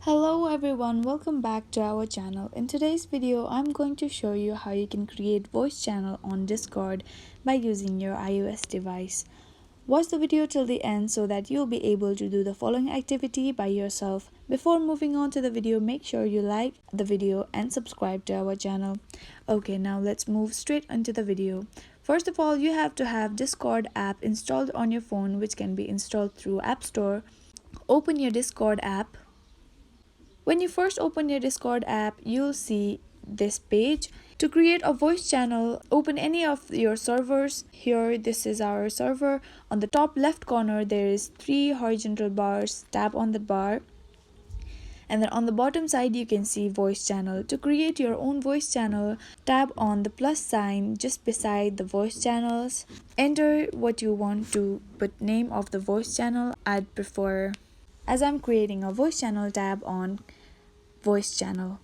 Hello everyone, welcome back to our channel. In today's video, I'm going to show you how you can create voice channel on Discord by using your iOS device. Watch the video till the end so that you'll be able to do the following activity by yourself. Before moving on to the video, make sure you like the video and subscribe to our channel. Okay, now let's move straight into the video. First of all, you have to have Discord app installed on your phone, which can be installed through App Store. Open your Discord app. When you first open your Discord app, you'll see this page. To create a voice channel, open any of your servers. Here, this is our server. On the top left corner, there is 3 horizontal bars. Tap on the bar. And then on the bottom side, you can see voice channel. To create your own voice channel, tap on the plus sign just beside the voice channels. Enter what you want to put name of the voice channel. I'd prefer, as I'm creating a voice channel, tab on voice channel.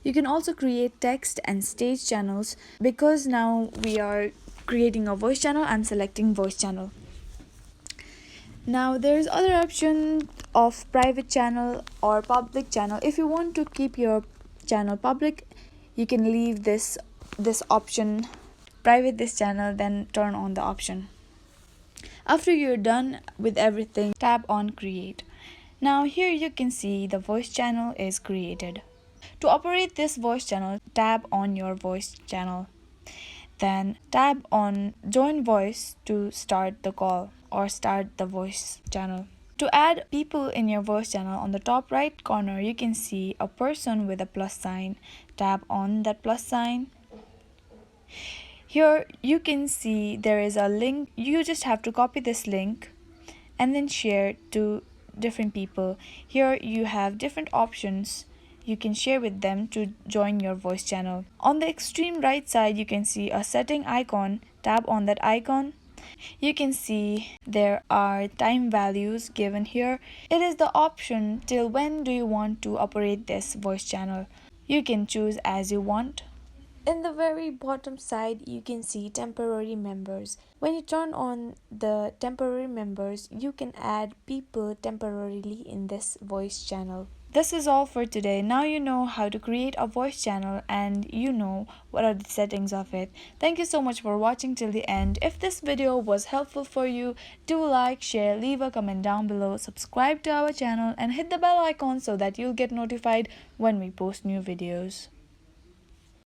You can also create text and stage channels. Because now we are creating a voice channel, I'm selecting voice channel. Now there's other option of private channel or public channel. If you want to keep your channel public, you can leave this option, private this channel, then turn on the option. After you're done with everything, tap on create. Now here you can see the voice channel is created. To operate this voice channel, tap on your voice channel. Then tap on join voice to start the call or start the voice channel. To add people in your voice channel, on the top right corner you can see a person with a plus sign. Tap on that plus sign. Here you can see there is a link. You just have to copy this link and then share to different people. Here you have different options you can share with them to join your voice channel. On the extreme right side, you can see a setting icon. Tap on that icon. You can see there are time values given here. It is the option till when do you want to operate this voice channel. You can choose as you want. In the very bottom side, you can see temporary members. When you turn on the temporary members, you can add people temporarily in this voice channel. This is all for today. Now you know how to create a voice channel and you know what are the settings of it. Thank you so much for watching till the end. If this video was helpful for you, do like, share, leave a comment down below, subscribe to our channel and hit the bell icon so that you'll get notified when we post new videos.